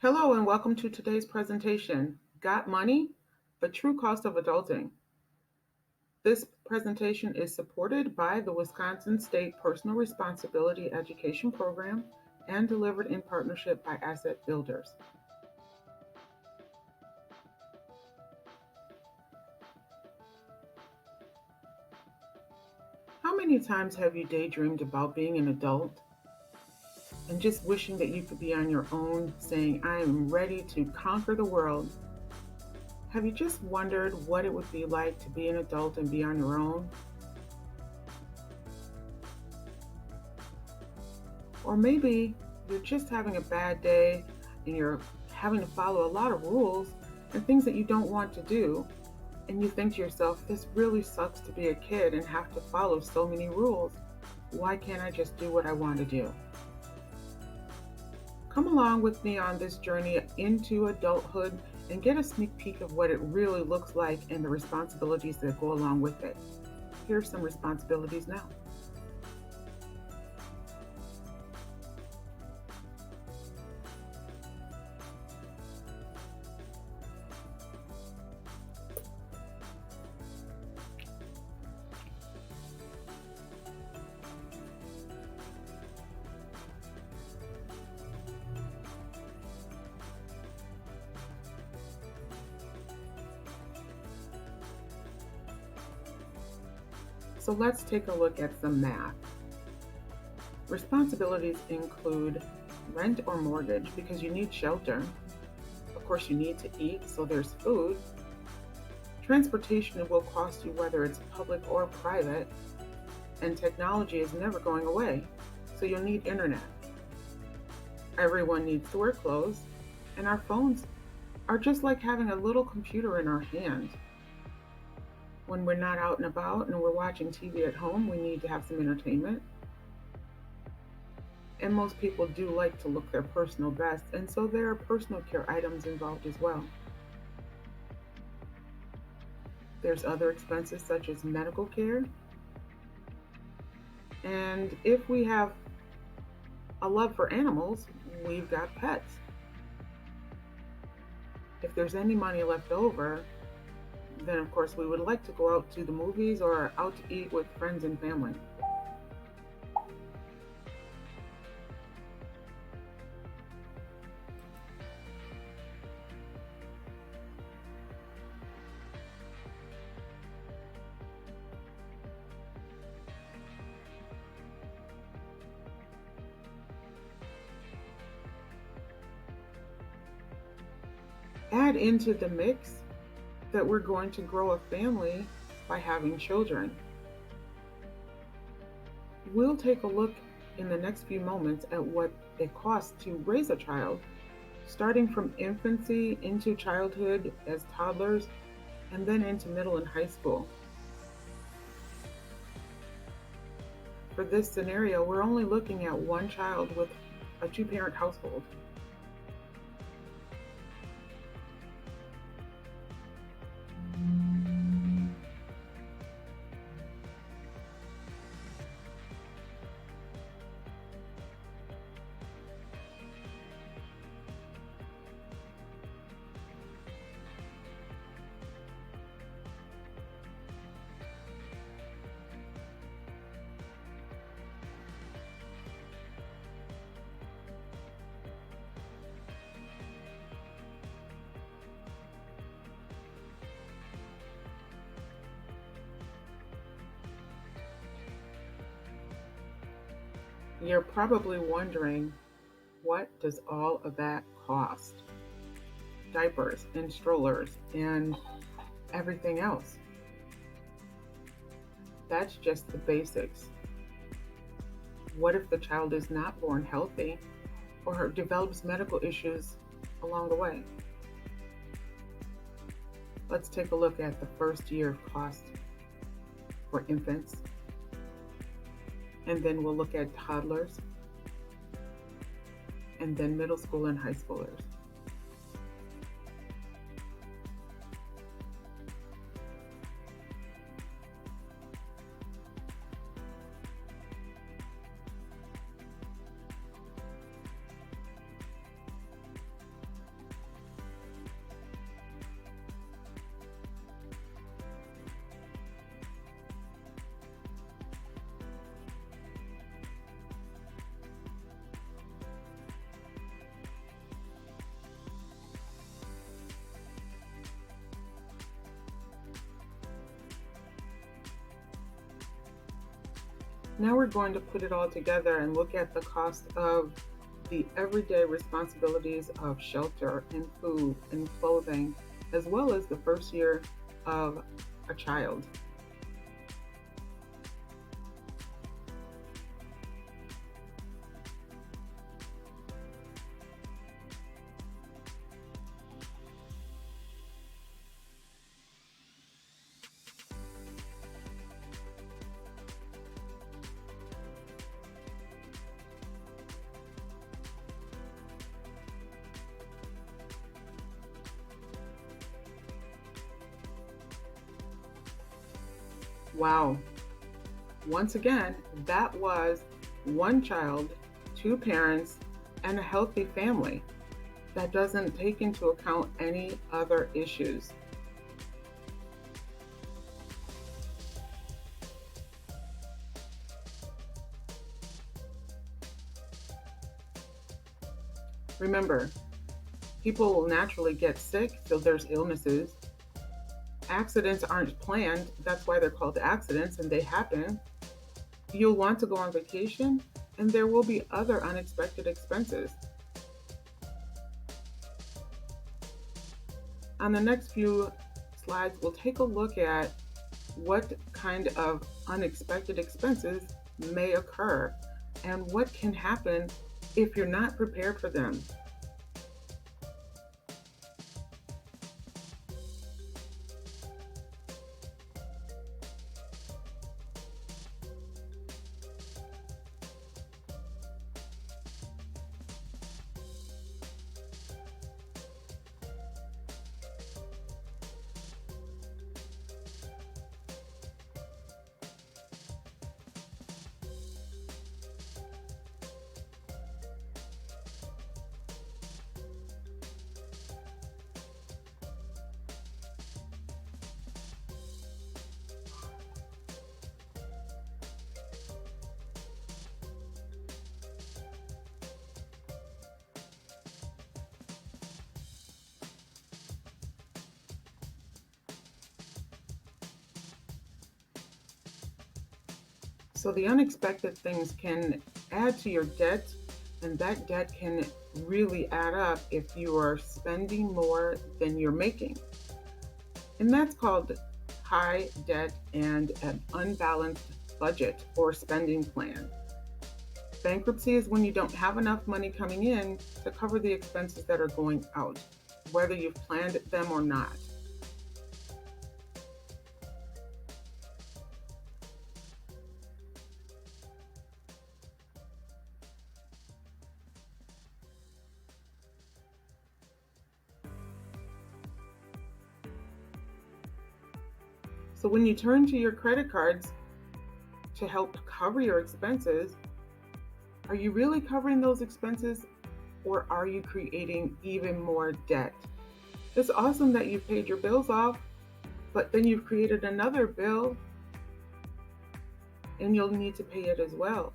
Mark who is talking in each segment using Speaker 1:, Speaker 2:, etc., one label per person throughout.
Speaker 1: Hello and welcome to today's presentation, Got Money? The True Cost of Adulting. This presentation is supported by the Wisconsin State Personal Responsibility Education Program and delivered in partnership by Asset Builders. How many times have you daydreamed about being an adult and just wishing that you could be on your own, saying, I am ready to conquer the world? Have you just wondered what it would be like to be an adult and be on your own? Or maybe you're just having a bad day and you're having to follow a lot of rules and things that you don't want to do. And you think to yourself, this really sucks to be a kid and have to follow so many rules. Why can't I just do what I want to do? Come along with me on this journey into adulthood and get a sneak peek of what it really looks like and the responsibilities that go along with it. Here's some responsibilities now. So let's take a look at some math. Responsibilities include rent or mortgage because you need shelter. Of course, you need to eat, so there's food. Transportation will cost you whether it's public or private, and technology is never going away, so you'll need internet. Everyone needs to wear clothes, and our phones are just like having a little computer in our hand. When we're not out and about and we're watching TV at home, we need to have some entertainment. And most people do like to look their personal best, and so there are personal care items involved as well. There's other expenses such as medical care, and if we have a love for animals, we've got pets. If there's any money left over, then of course we would like to go out to the movies or out to eat with friends and family. Add into the mix that we're going to grow a family by having children. We'll take a look in the next few moments at what it costs to raise a child, starting from infancy into childhood as toddlers, and then into middle and high school. For this scenario, we're only looking at one child with a two-parent household. You're probably wondering, what does all of that cost? Diapers and strollers and everything else. That's just the basics. What if the child is not born healthy or develops medical issues along the way? Let's take a look at the first year of cost for infants, and then we'll look at toddlers, and then middle school and high schoolers. Now we're going to put it all together and look at the cost of the everyday responsibilities of shelter and food and clothing, as well as the first year of a child. Wow. Once again, that was one child, two parents, and a healthy family. That doesn't take into account any other issues. Remember, people will naturally get sick, so there's illnesses. Accidents aren't planned, that's why they're called accidents, and they happen. You'll want to go on vacation, and there will be other unexpected expenses. On the next few slides, we'll take a look at what kind of unexpected expenses may occur and what can happen if you're not prepared for them. So the unexpected things can add to your debt, and that debt can really add up if you are spending more than you're making. And that's called high debt and an unbalanced budget or spending plan. Bankruptcy is when you don't have enough money coming in to cover the expenses that are going out, whether you've planned them or not. So when you turn to your credit cards to help cover your expenses, are you really covering those expenses, or are you creating even more debt? It's awesome that you've paid your bills off, but then you've created another bill and you'll need to pay it as well.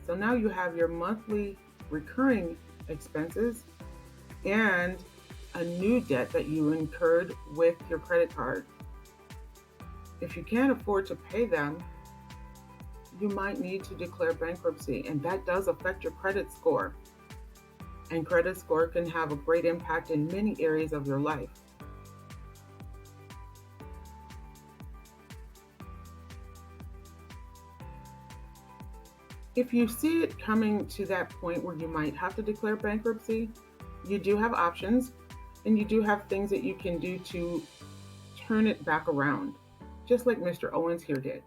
Speaker 1: So now you have your monthly recurring expenses and a new debt that you incurred with your credit card. If you can't afford to pay them, you might need to declare bankruptcy, and that does affect your credit score. And credit score can have a great impact in many areas of your life. If you see it coming to that point where you might have to declare bankruptcy, you do have options, and you do have things that you can do to turn it back around, just like Mr. Owens here did.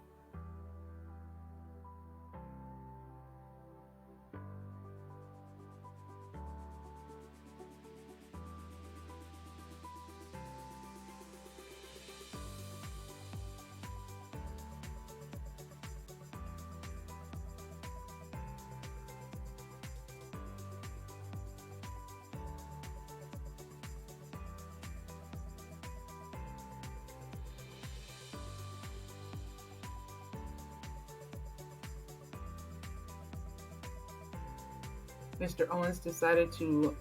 Speaker 1: Mr. Owens decided to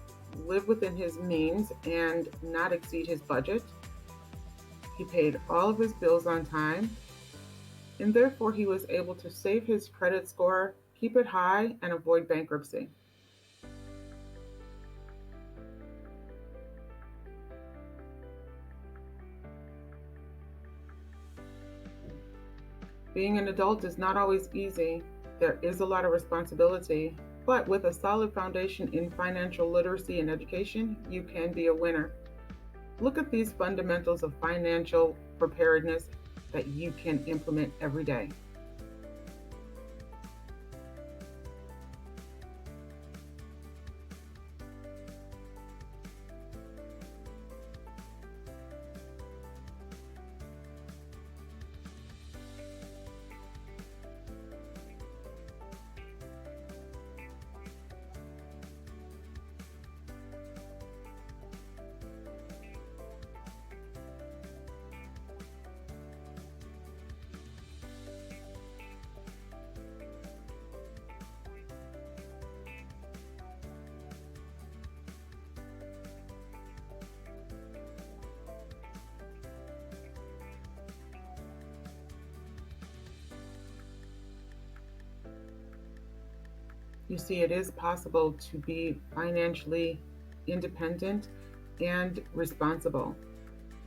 Speaker 1: live within his means and not exceed his budget. He paid all of his bills on time. and therefore he was able to save his credit score, keep it high, and avoid bankruptcy. Being an adult is not always easy. There is a lot of responsibility, but with a solid foundation in financial literacy and education, you can be a winner. Look at these fundamentals of financial preparedness that you can implement every day. You see, it is possible to be financially independent and responsible.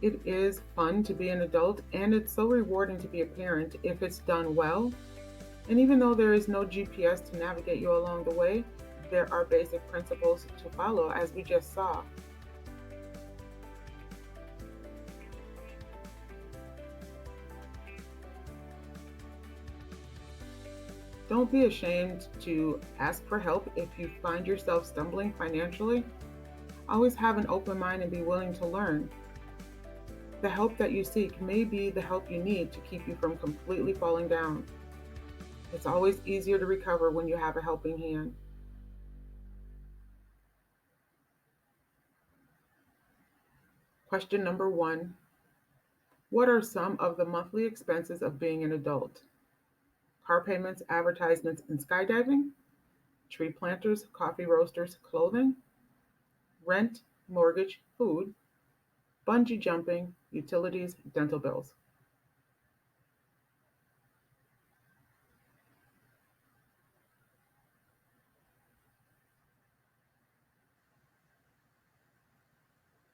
Speaker 1: It is fun to be an adult, and it's so rewarding to be a parent if it's done well. And even though there is no GPS to navigate you along the way, there are basic principles to follow, as we just saw. Don't be ashamed to ask for help if you find yourself stumbling financially. Always have an open mind and be willing to learn. The help that you seek may be the help you need to keep you from completely falling down. It's always easier to recover when you have a helping hand. Question number 1. What are some of the monthly expenses of being an adult? Car payments, advertisements, and skydiving, tree planters, coffee roasters, clothing, rent, mortgage, food, bungee jumping, utilities, dental bills.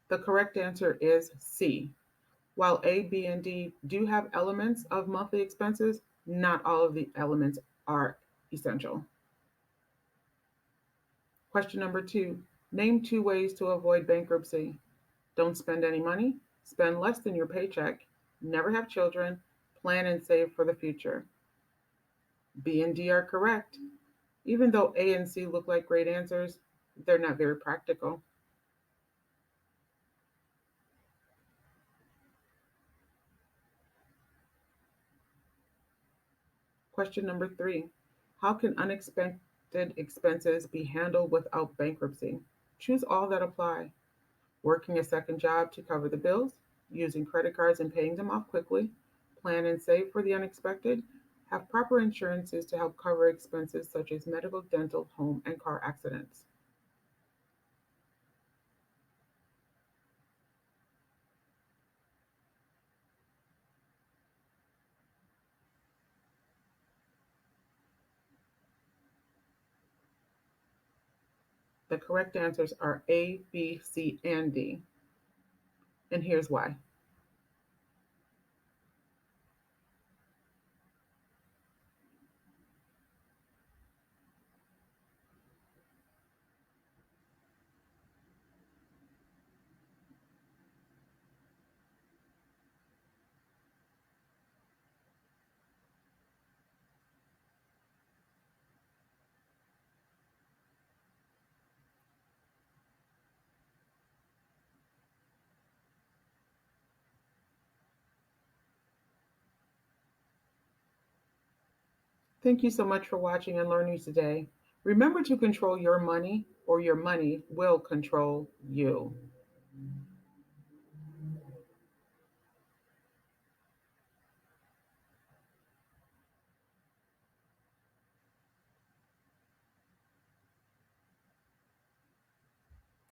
Speaker 1: The correct answer is C. While A, B, and D do have elements of monthly expenses, not all of the elements are essential. Question number 2. Name 2 ways to avoid bankruptcy. Don't spend any money, spend less than your paycheck, never have children, plan and save for the future. B and D are correct. Even though A and C look like great answers, they're not very practical. Question number 3. How can unexpected expenses be handled without bankruptcy? Choose all that apply. Working a second job to cover the bills, using credit cards and paying them off quickly, plan and save for the unexpected, have proper insurances to help cover expenses such as medical, dental, home, and car accidents. The correct answers are A, B, C, and D. And here's why. Thank you so much for watching and learning today. Remember to control your money, or your money will control you.